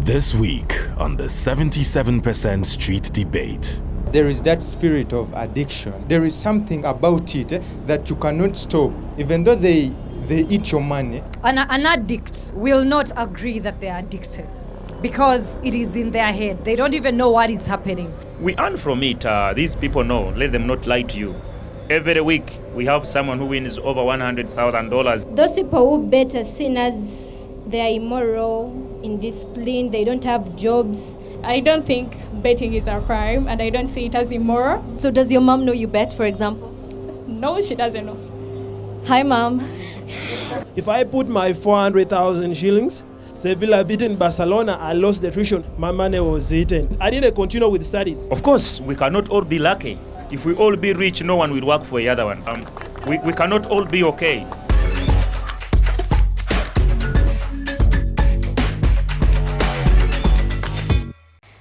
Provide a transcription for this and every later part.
This week on the 77% Street Debate. There is that spirit of addiction. There is something about it that you cannot stop, even though they eat your money. An addict will not agree that they are addicted because it is in their head. They don't even know what is happening. We earn from it. These people know. Let them not lie to you. Every week, we have someone who wins over $100,000. Those people who bet are sinners. They are immoral, indisciplined, they don't have jobs. I don't think betting is a crime, and I don't see it as immoral. So does your mom know you bet, for example? No, she doesn't know. Hi, Mom. If I put my 400,000 shillings, Sevilla beaten Barcelona, I lost the tuition, my money was eaten. I didn't continue with studies. Of course, we cannot all be lucky. If we all be rich, no one will work for the other one. We cannot all be okay.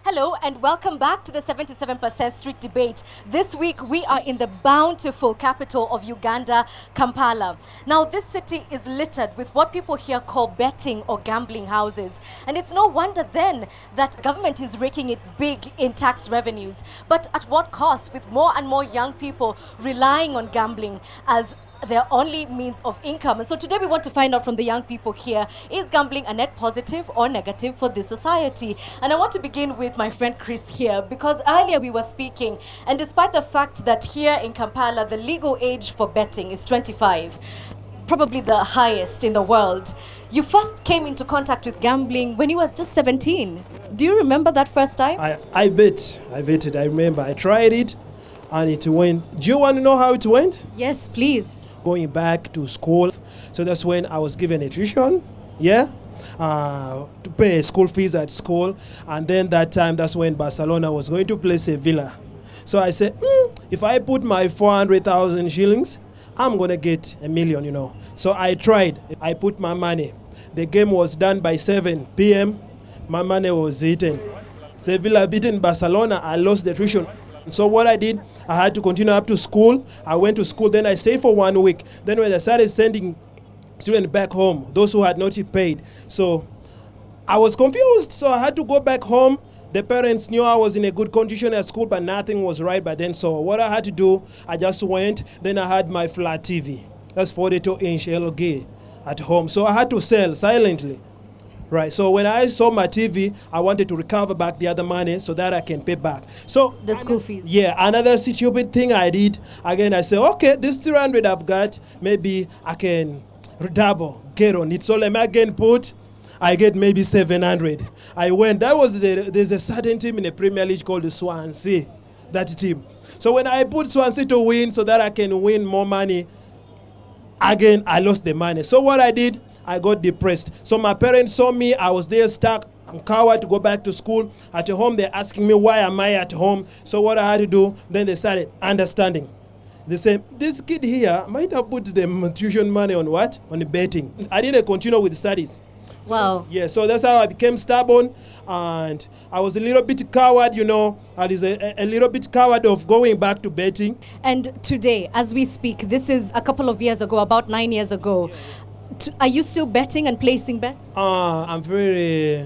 Hello and welcome back to the 77% Street Debate. This week we are in the bountiful capital of Uganda, Kampala. Now this city is littered with what people here call betting or gambling houses. And it's no wonder then that government is raking it big in tax revenues. But at what cost, with more and more young people relying on gambling as their only means of income. And so today we want to find out from the young people here, is gambling a net positive or negative for this society? And I want to begin with my friend Chris here, because earlier we were speaking, and despite the fact that here in Kampala the legal age for betting is 25, probably the highest in the world, you first came into contact with gambling when you were just 17. Do you remember that first time? I betted. I remember I tried it and it went. Do you want to know how it went? Yes, please. Going back to school, so that's when I was given a tuition, to pay school fees at school, and then that's when Barcelona was going to play Sevilla. So I said, if I put my 400,000 shillings, I'm gonna get $1 million, So I tried. I put my money. The game was done by 7 p.m. My money was eaten. Sevilla beaten Barcelona. I lost the tuition. So what I did, I had to continue up to school. I went to school, then I stayed for 1 week. Then when I started sending students back home, those who had not paid, so I was confused. So I had to go back home. The parents knew I was in a good condition at school, but nothing was right by then. So what I had to do, I just went. Then I had my flat TV. That's 42-inch LG at home. So I had to sell silently. Right, so when I saw my TV, I wanted to recover back the other money so that I can pay back. So the school fees. Yeah, another stupid thing I did. Again, I said, okay, this 300 I've got, maybe I can double, get on it. So let me again I get maybe 700. I went, there's a certain team in the Premier League called the Swansea, that team. So when I put Swansea to win so that I can win more money, again, I lost the money. So what I did, I got depressed. So my parents saw me, I was there stuck, I'm coward to go back to school. At home, they're asking me, why am I at home? So what I had to do, then they started understanding. They said, this kid here might have put the tuition money on what? On the betting. I didn't continue with studies. Wow. Yeah, so that's how I became stubborn, and I was a little bit coward, I was a little bit coward of going back to betting. And today, as we speak, this is a couple of years ago, about 9 years ago. Yeah. Are you still betting and placing bets? I'm very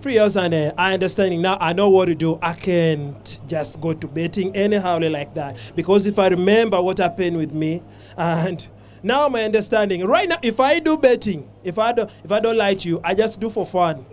furious, and I understanding now. I know what to do. I can't just go to betting anyhow like that, because if I remember what happened with me, and now my understanding right now, if I do betting, if I don't lie to you, I just do for fun.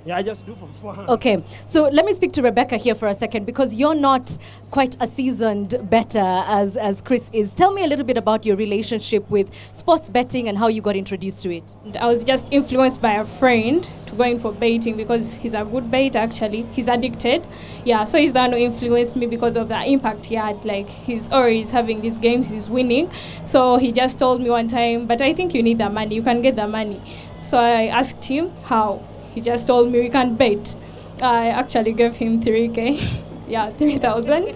Yeah, I just do for fun. Okay, so let me speak to Rebecca here for a second, because you're not quite a seasoned bettor as Chris is. Tell me a little bit about your relationship with sports betting and how you got introduced to it. I was just influenced by a friend to go in for betting because he's a good bettor actually. He's addicted. Yeah, so he's the one who influenced me because of the impact he had. Like, he's always having these games, he's winning. So he just told me one time, but I think you need the money, you can get the money. So I asked him how. He just told me we can't bet. I actually gave him 3K. Yeah, 3,000.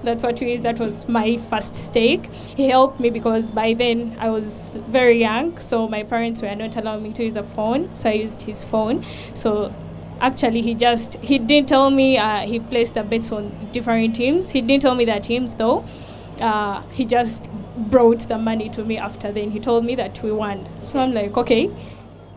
That's what it is. That was my first stake. He helped me because by then I was very young, so my parents were not allowing me to use a phone, so I used his phone. So actually he didn't tell me he placed the bets on different teams. He didn't tell me the teams though. He just brought the money to me after then. He told me that we won. So I'm like, okay.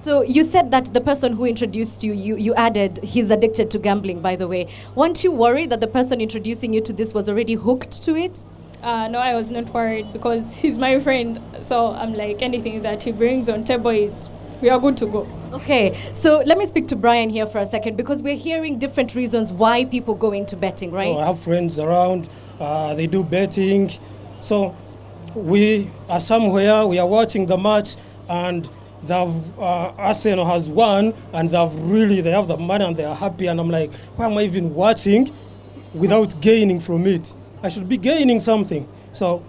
So you said that the person who introduced you, you added he's addicted to gambling, by the way. Weren't you worried that the person introducing you to this was already hooked to it? No, I was not worried because he's my friend. So I'm like, anything that he brings on table is, we are good to go. Okay, so let me speak to Brian here for a second because we're hearing different reasons why people go into betting, right? Oh, I have friends around, they do betting. So we are somewhere, we are watching the match, and Arsenal has won, and they have the money and they are happy, and I'm like, why am I even watching without gaining from it? I should be gaining something. So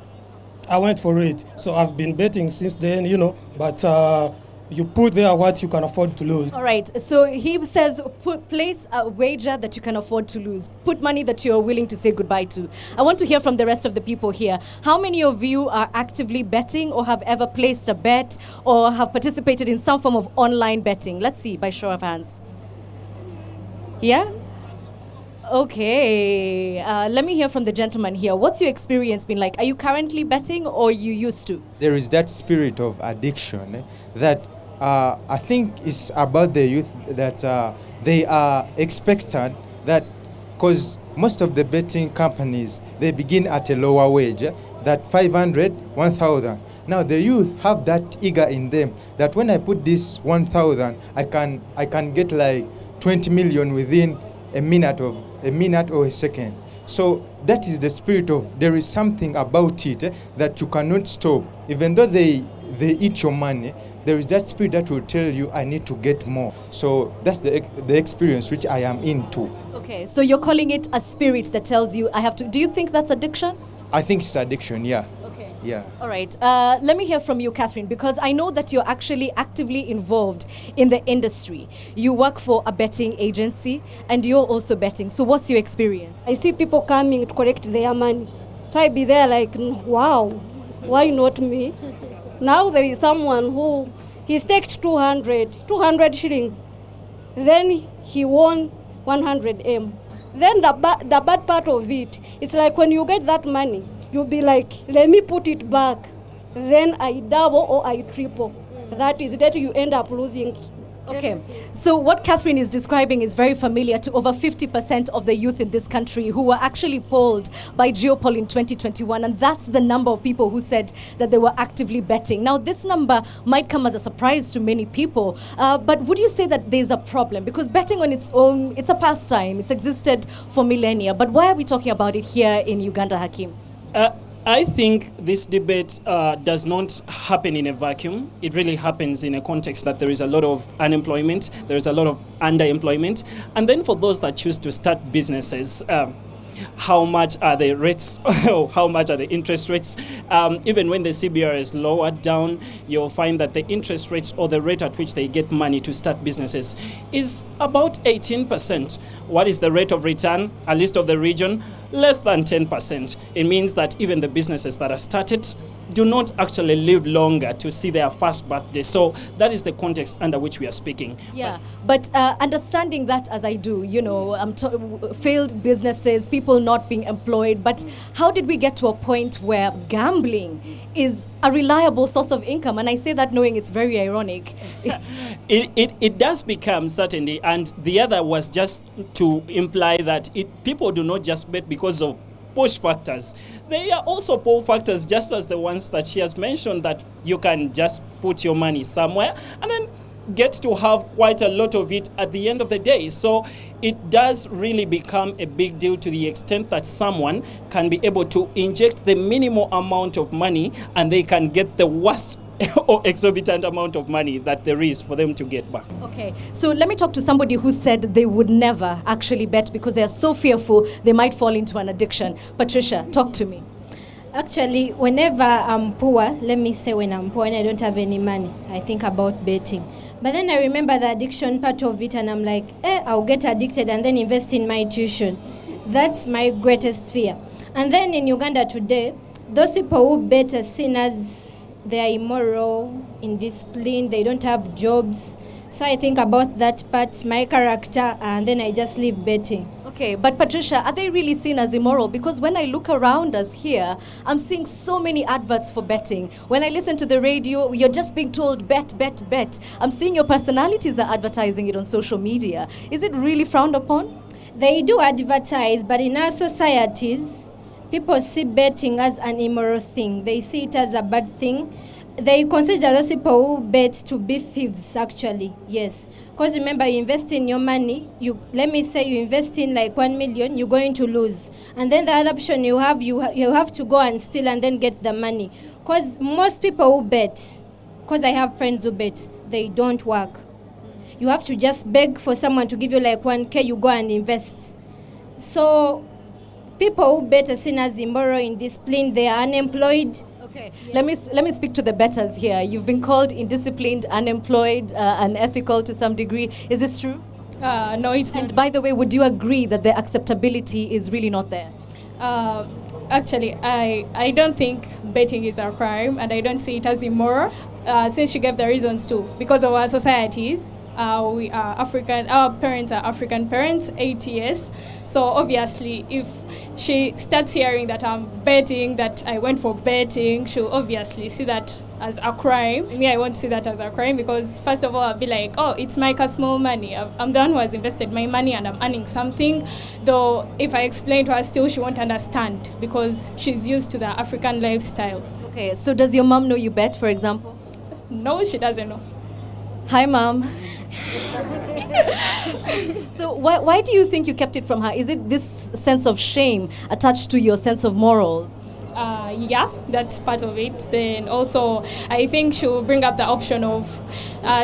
I went for it. So I've been betting since then, but you put there what you can afford to lose. All right, so he says place a wager that you can afford to lose. Put money that you're willing to say goodbye to. I want to hear from the rest of the people here. How many of you are actively betting or have ever placed a bet or have participated in some form of online betting? Let's see, by show of hands. Yeah? Okay, let me hear from the gentleman here. What's your experience been like? Are you currently betting or you used to? There is that spirit of addiction that I think is about the youth, that they are expectant that, because most of the betting companies, they begin at a lower wage, that 500, 1,000. Now the youth have that eager in them that when I put this 1,000, I can get like 20 million within a minute or a second. So that is the spirit of, there is something about it that you cannot stop. Even though they eat your money, there is that spirit that will tell you, I need to get more. So that's the experience which I am into. Okay, so you're calling it a spirit that tells you I have to. Do you think that's addiction? I think it's addiction, yeah. Okay. Yeah. All right. Let me hear from you, Catherine, because I know that you're actually actively involved in the industry. You work for a betting agency and you're also betting. So what's your experience? I see people coming to collect their money. So I be there like, wow, why not me? Now there is someone who, he staked 200 shillings. Then he won 100 M. Then the bad part of it, it's like when you get that money, you'll be like, let me put it back. Then I double or I triple. That is that you end up losing. Okay, so what Catherine is describing is very familiar to over 50% of the youth in this country who were actually polled by Geopol in 2021, and that's the number of people who said that they were actively betting. Now, this number might come as a surprise to many people, but would you say that there's a problem? Because betting on its own, it's a pastime, it's existed for millennia, but why are we talking about it here in Uganda, Hakim? I think this debate does not happen in a vacuum. It really happens in a context that there is a lot of unemployment, there is a lot of underemployment, and then for those that choose to start businesses, how much are the rates, how much are the interest rates? Even when the CBR is lowered down, you'll find that the interest rates or the rate at which they get money to start businesses is about 18%. What is the rate of return? A list of the region, less than 10%. It means that even the businesses that are started do not actually live longer to see their first birthday. So that is the context under which we are speaking. Yeah, but understanding that as I do, failed businesses, people not being employed, but how did we get to a point where gambling is a reliable source of income? And I say that knowing it's very ironic. It does become certainly, and the other was just to imply that people do not just bet because of push factors. They are also pull factors, just as the ones that she has mentioned, that you can just put your money somewhere and then get to have quite a lot of it at the end of the day. So it does really become a big deal to the extent that someone can be able to inject the minimal amount of money and they can get the worst or exorbitant amount of money that there is for them to get back. Okay, so let me talk to somebody who said they would never actually bet because they are so fearful they might fall into an addiction. Patricia, talk to me. Actually, whenever I'm poor, let me say when I'm poor and I don't have any money, I think about betting. But then I remember the addiction part of it and I'm like, I'll get addicted and then invest in my tuition. That's my greatest fear. And then in Uganda today, those people who bet are seen as they are immoral, indisciplined, they don't have jobs. So I think about that part, my character, and then I just leave betting. Okay, but Patricia, are they really seen as immoral? Because when I look around us here, I'm seeing so many adverts for betting. When I listen to the radio, you're just being told bet, bet, bet. I'm seeing your personalities are advertising it on social media. Is it really frowned upon? They do advertise, but in our societies, people see betting as an immoral thing. They see it as a bad thing. They consider those people who bet to be thieves, actually, yes. Because remember, you invest in your money, let me say you invest in like 1 million, you're going to lose. And then the other option you have to go and steal and then get the money. Because most people who bet, because I have friends who bet, they don't work. You have to just beg for someone to give you like 1K, you go and invest. So people who bet are seen as immoral, indisciplined, they are unemployed. Okay, yeah. Let me speak to the bettors here. You've been called indisciplined, unemployed, unethical to some degree. Is this true? No, it's not. And by the way, would you agree that the acceptability is really not there? Actually, I don't think betting is a crime, and I don't see it as immoral. Since she gave the reasons too, because of our societies. We are African, our parents are African parents, ATS. So obviously, if she starts hearing that I'm betting, that I went for betting, she'll obviously see that as a crime. Me, I won't see that as a crime because first of all, I'll be like, oh, it's my small money. I'm the one who has invested my money and I'm earning something. Though if I explain to her still, she won't understand because she's used to the African lifestyle. Okay, so does your mom know you bet, for example? No, she doesn't know. Hi, Mom. So why do you think you kept it from her? Is it this sense of shame attached to your sense of morals? Yeah, that's part of it. Then also, I think she'll bring up the option of,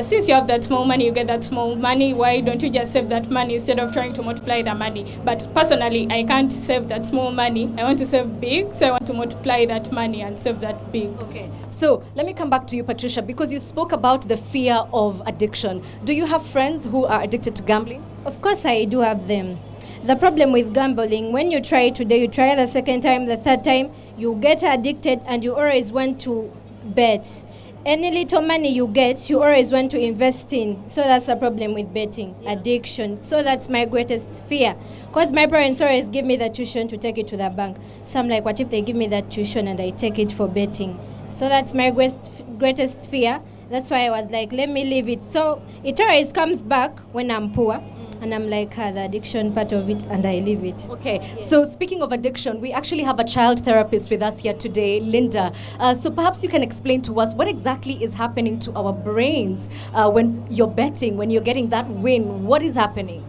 since you have that small money, you get that small money, why don't you just save that money instead of trying to multiply the money? But personally, I can't save that small money. I want to save big, so I want to multiply that money and save that big. Okay, so let me come back to you, Patricia, because you spoke about the fear of addiction. Do you have friends who are addicted to gambling? Of course, I do have them. The problem with gambling, when you try today, you try the second time, the third time, you get addicted and you always want to bet. Any little money you get, you always want to invest in. So that's the problem with betting, addiction. So that's my greatest fear. Because my parents always give me the tuition to take it to the bank. So I'm like, what if they give me that tuition and I take it for betting? So that's my greatest fear. That's why I was like, let me leave it. So it always comes back when I'm poor. And I'm like, the addiction part of it, and I leave it. Okay, so speaking of addiction, we actually have a child therapist with us here today, Linda. So perhaps you can explain to us what exactly is happening to our brains when you're betting, when you're getting that win. What is happening?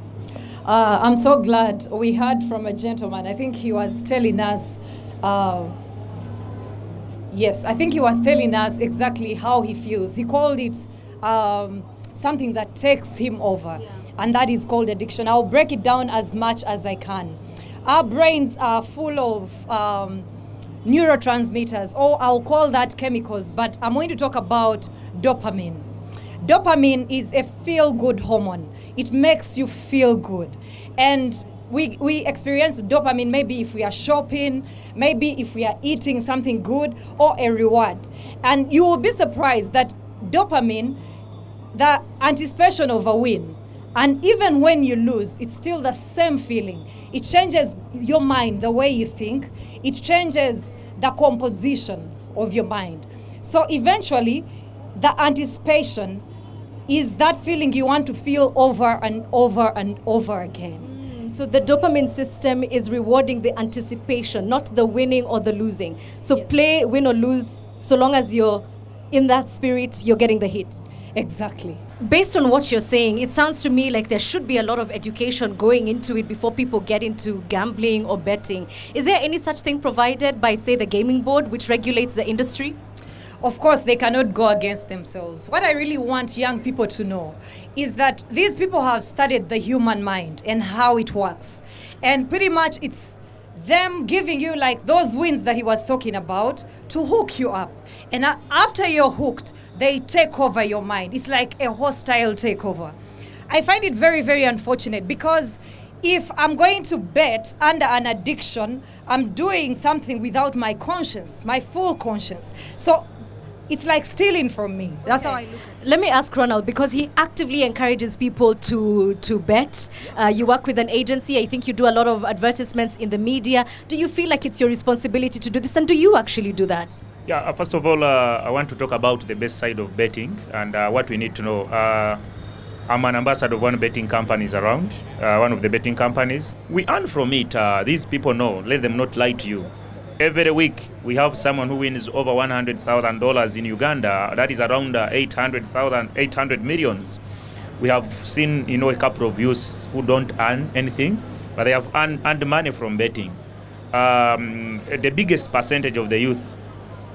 I'm so glad we heard from a gentleman. I think he was telling us, yes, I think he was telling us exactly how he feels. He called it something that takes him over. Yeah. And that is called addiction. I'll break it down as much as I can. Our brains are full of neurotransmitters, or I'll call that chemicals, but I'm going to talk about dopamine. Dopamine is a feel-good hormone. It makes you feel good. And we experience dopamine maybe if we are shopping, maybe if we are eating something good, or a reward. And you will be surprised that dopamine, the anticipation of a win, and even when you lose, it's still the same feeling. It changes your mind, the way you think. It changes the composition of your mind. So eventually, the anticipation is that feeling you want to feel over and over and over again. So the dopamine system is rewarding the anticipation, not the winning or the losing. So yes. Play, win or lose, so long as you're in that spirit, you're getting the hit. Exactly. Based on what you're saying, it sounds to me like there should be a lot of education going into it before people get into gambling or betting. Is there any such thing provided by, say, the gaming board, which regulates the industry? Of course, they cannot go against themselves. What I really want young people to know is that these people have studied the human mind and how it works. And pretty much it's them giving you like those wins that he was talking about to hook you up. And after you're hooked, they take over your mind. It's like a hostile takeover. I find it very, very unfortunate because if I'm going to bet under an addiction, I'm doing something without my conscience, my full conscience. So it's like stealing from me. That's how I look at it. Let me ask Ronald, because he actively encourages people to bet. You work with an agency. I think you do a lot of advertisements in the media. Do you feel like it's your responsibility to do this, and do you actually do that? Yeah, first of all, I want to talk about the best side of betting and what we need to know. I'm an ambassador of one betting companies around, one of the betting companies. We earn from it. These people know. Let them not lie to you. Every week, we have someone who wins over $100,000 in Uganda. That is around 800 millions. We have seen, a couple of youths who don't earn anything, but they have earned money from betting. The biggest percentage of the youth,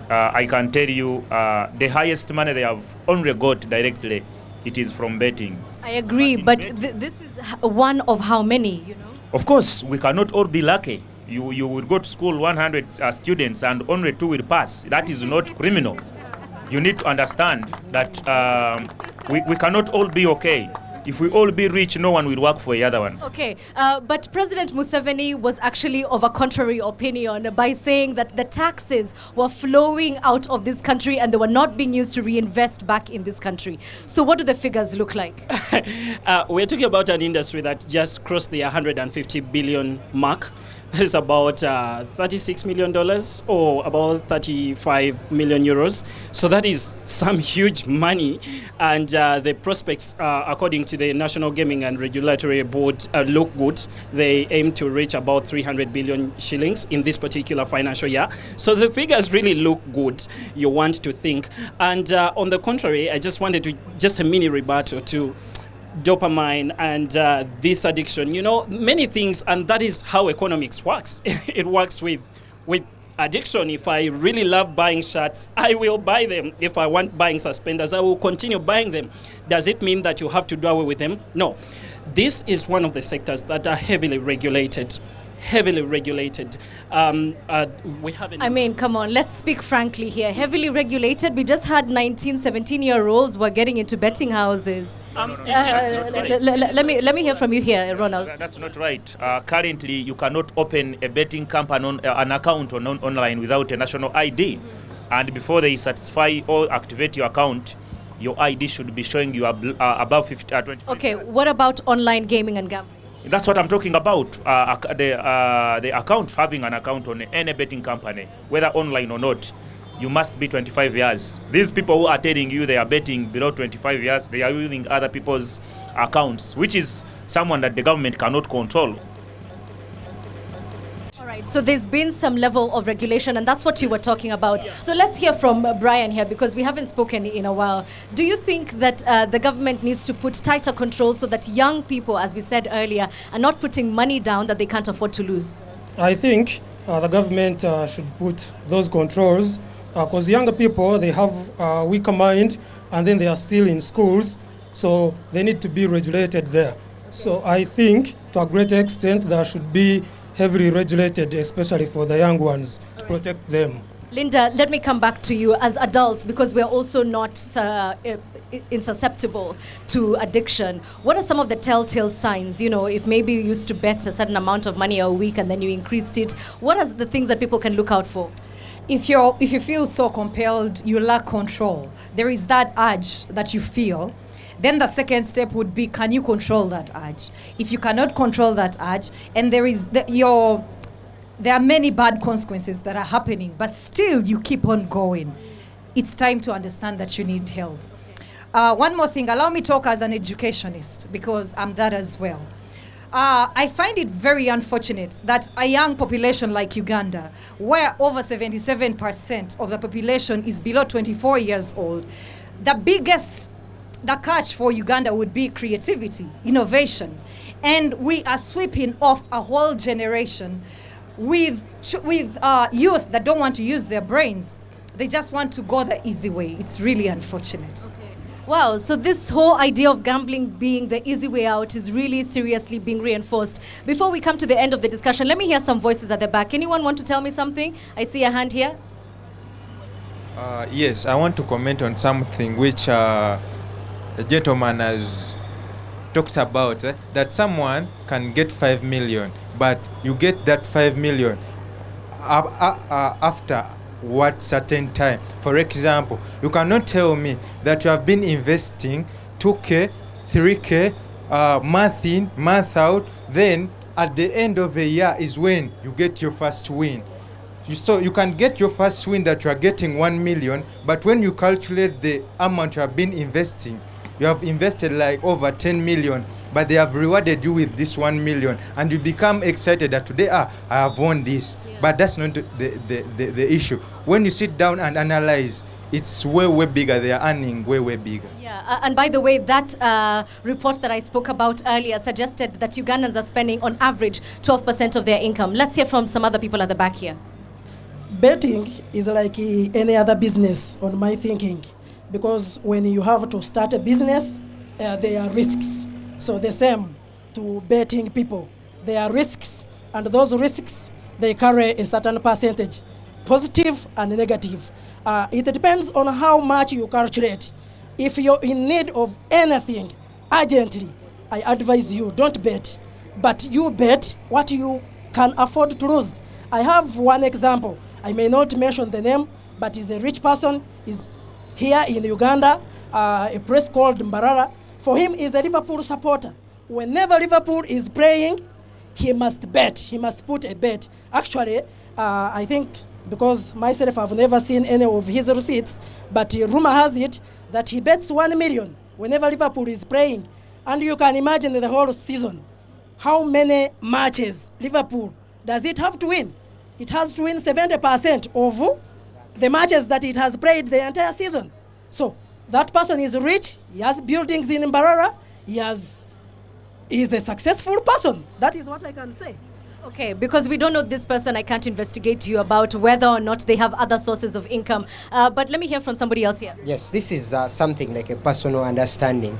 I can tell you, the highest money they have only got directly, it is from betting. I agree, but this is one of how many, Of course, we cannot all be lucky. You will go to school 100 students and only 2 will pass. That is not criminal. You need to understand that we cannot all be okay. If we all be rich, no one will work for the other one. Okay, but President Museveni was actually of a contrary opinion by saying that the taxes were flowing out of this country and they were not being used to reinvest back in this country. So what do the figures look like? We're talking about an industry that just crossed the 150 billion mark. That is about $36 million or about 35 million euros. So that is some huge money. And the prospects, according to the National Gaming and Regulatory Board, look good. They aim to reach about 300 billion shillings in this particular financial year. So the figures really look good, you want to think. And on the contrary, I just wanted to, just a mini rebuttal to dopamine and this addiction, many things, and that is how economics works. It works with addiction. If I really love buying shirts, I will buy them. If I want buying suspenders, I will continue buying them. Does it mean that you have to do away with them? No. This is one of the sectors that are heavily regulated. We haven't. I mean, come on, let's speak frankly here. Heavily regulated. We just had 19, 17-year-olds were getting into betting houses. Let me hear from you here, Ronald. That's not right. Currently, you cannot open a betting company an account online without a national ID. And before they satisfy or activate your account, your ID should be showing you above 20. Okay, what about online gaming and gambling? That's what I'm talking about. The account, having an account on any betting company, whether online or not, you must be 25 years. These people who are telling you they are betting below 25 years, they are using other people's accounts, which is someone that the government cannot control. All right, so there's been some level of regulation, and that's what you were talking about. Yeah. So let's hear from Brian here, because we haven't spoken in a while. Do you think that the government needs to put tighter controls so that young people, as we said earlier, are not putting money down that they can't afford to lose? I think the government should put those controls, because younger people, they have a weaker mind, and then they are still in schools, so they need to be regulated there. So I think, to a great extent, there should be heavily regulated, especially for the young ones, to protect them. Linda, let me come back to you as adults, because we're also not insusceptible to addiction. What are some of the telltale signs? If maybe you used to bet a certain amount of money a week and then you increased it, what are the things that people can look out for? If you feel so compelled, you lack control. There is that urge that you feel. Then the second step would be, can you control that urge? If you cannot control that urge, and there are many bad consequences that are happening, but still you keep on going, it's time to understand that you need help. One more thing, allow me to talk as an educationist, because I'm that as well. I find it very unfortunate that a young population like Uganda, where over 77% of the population is below 24 years old, the catch for Uganda would be creativity, innovation. And we are sweeping off a whole generation with youth that don't want to use their brains. They just want to go the easy way. It's really unfortunate. Okay. Wow, so this whole idea of gambling being the easy way out is really seriously being reinforced. Before we come to the end of the discussion, let me hear some voices at the back. Anyone want to tell me something? I see a hand here. Yes, I want to comment on something which the gentleman has talked about, that someone can get 5 million, but you get that 5 million after what certain time. For example, you cannot tell me that you have been investing 2K, 3K, month in, month out, then at the end of a year is when you get your first win. So you can get your first win that you are getting 1 million, but when you calculate the amount you have been investing, you have invested like over 10 million, but they have rewarded you with this 1 million, and you become excited that today, I have won this. Yeah. But that's not the issue. When you sit down and analyze, it's way bigger. They are earning way bigger. Yeah, and by the way, that report that I spoke about earlier suggested that Ugandans are spending on average 12% of their income. Let's hear from some other people at the back here. Betting is like any other business on my thinking, because when you have to start a business, there are risks. So the same to betting people, there are risks, and those risks, they carry a certain percentage, positive and negative. It depends on how much you calculate. If you're in need of anything urgently, I advise you don't bet, but you bet what you can afford to lose. I have one example. I may not mention the name, but he's a rich person. He's here in Uganda, a place called Mbarara. For him, he's a Liverpool supporter. Whenever Liverpool is playing, he must bet. He must put a bet. Actually, I think, because myself, I've never seen any of his receipts, but rumor has it that he bets 1 million whenever Liverpool is playing. And you can imagine the whole season, how many matches Liverpool does it have to win? It has to win 70% of the matches that it has played the entire season. So that person is rich, he has buildings in Mbarara, is a successful person. That is what I can say. Okay, because we don't know this person, I can't investigate you about whether or not they have other sources of income. But let me hear from somebody else here. Yes, this is something like a personal understanding.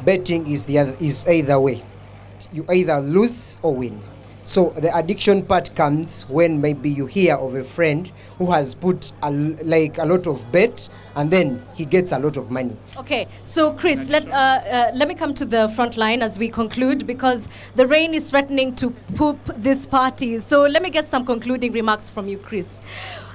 Betting is either way. You either lose or win. So the addiction part comes when maybe you hear of a friend who has put a lot of bet, and then he gets a lot of money. Okay, so Chris, let me come to the front line as we conclude, because the rain is threatening to poop this party. So let me get some concluding remarks from you, Chris.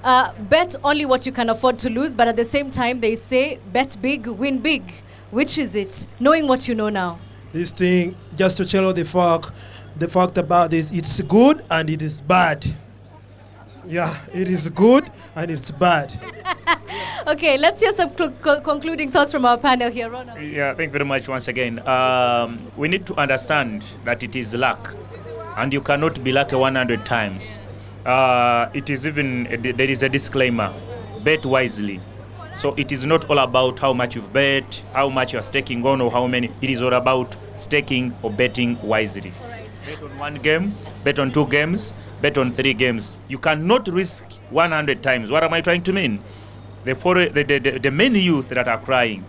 Bet only what you can afford to lose, but at the same time they say bet big, win big. Which is it? Knowing what you know now. This thing, just to tell you the fact about this, it's good and it is bad. Yeah, it is good and it's bad. Okay, let's hear some concluding thoughts from our panel here. Ronald. Yeah, thank you very much once again. We need to understand that it is luck, and you cannot be lucky 100 times. It is even, there is a disclaimer, bet wisely. So it is not all about how much you've bet, how much you're staking on, or how many. It is all about staking or betting wisely. Bet on 1 game, bet on 2 games, bet on 3 games. You cannot risk 100 times. What am I trying to mean? The many youth that are crying,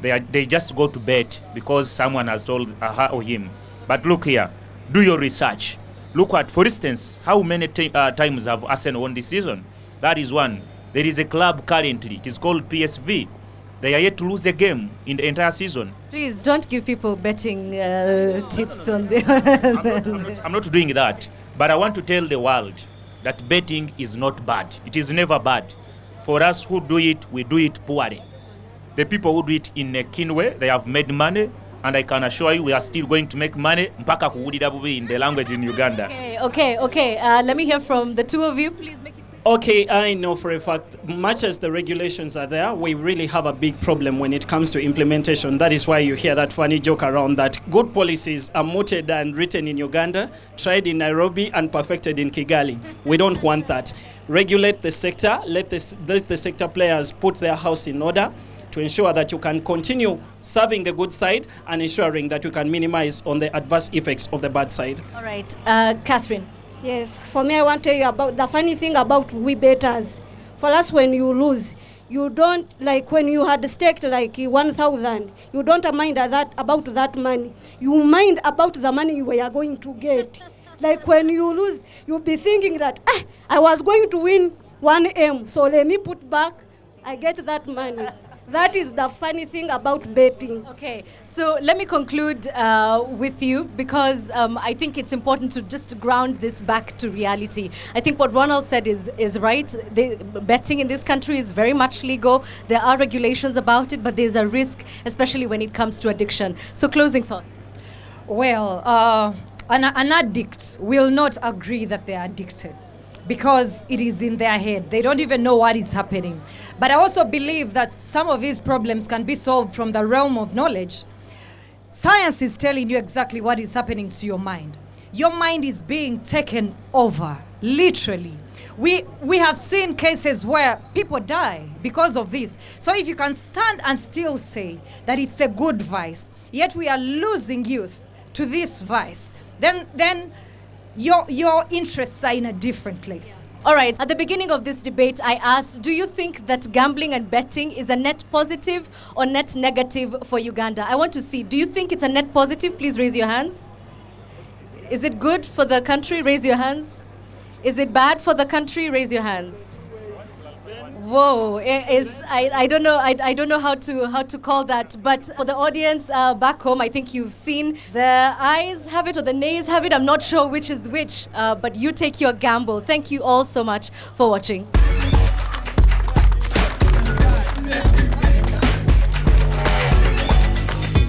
they just go to bet because someone has told her or him. But look here, do your research. Look at, for instance, how many times have Arsenal won this season? That is one. There is a club currently, it is called PSV. They are yet to lose a game in the entire season. Please don't give people betting tips on the... I'm not doing that. But I want to tell the world that betting is not bad. It is never bad. For us who do it, we do it poorly. The people who do it in a keen way, they have made money. And I can assure you, we are still going to make money mpaka kuwulira bubi in the language in Uganda. Okay. Let me hear from the two of you. Please make it quick. Okay, I know for a fact, much as the regulations are there, we really have a big problem when it comes to implementation. That is why you hear that funny joke around that good policies are mooted and written in Uganda, tried in Nairobi, and perfected in Kigali. We don't want that. Regulate the sector, let the sector players put their house in order to ensure that you can continue serving the good side and ensuring that you can minimize on the adverse effects of the bad side. All right. Catherine. Yes, for me, I want to tell you about the funny thing about we bettors. For us, when you lose, you don't, like when you had staked like 1,000, you don't mind about that money. You mind about the money you were going to get. Like when you lose, you'll be thinking that, I was going to win 1M, so let me put back, I get that money. That is the funny thing about betting. Okay, so let me conclude with you because I think it's important to just ground this back to reality. I think what Ronald said is right. Betting in this country is very much legal. There are regulations about it, but there's a risk, especially when it comes to addiction. So closing thoughts. Well, an addict will not agree that they are addicted because it is in their head. They don't even know what is happening. But I also believe that some of these problems can be solved from the realm of knowledge. Science is telling you exactly what is happening to your mind. Your mind is being taken over, literally. We have seen cases where people die because of this. So if you can stand and still say that it's a good vice, yet we are losing youth to this vice, then your interests are in a different place. All right, at the beginning of this debate, I asked, do you think that gambling and betting is a net positive or net negative for Uganda? I want to see, do you think it's a net positive? Please raise your hands. Is it good for the country? Raise your hands. Is it bad for the country? Raise your hands. Whoa, I don't know. I don't know how to call that. But for the audience back home, I think you've seen the ayes have it or the nays have it. I'm not sure which is which. But you take your gamble. Thank you all so much for watching.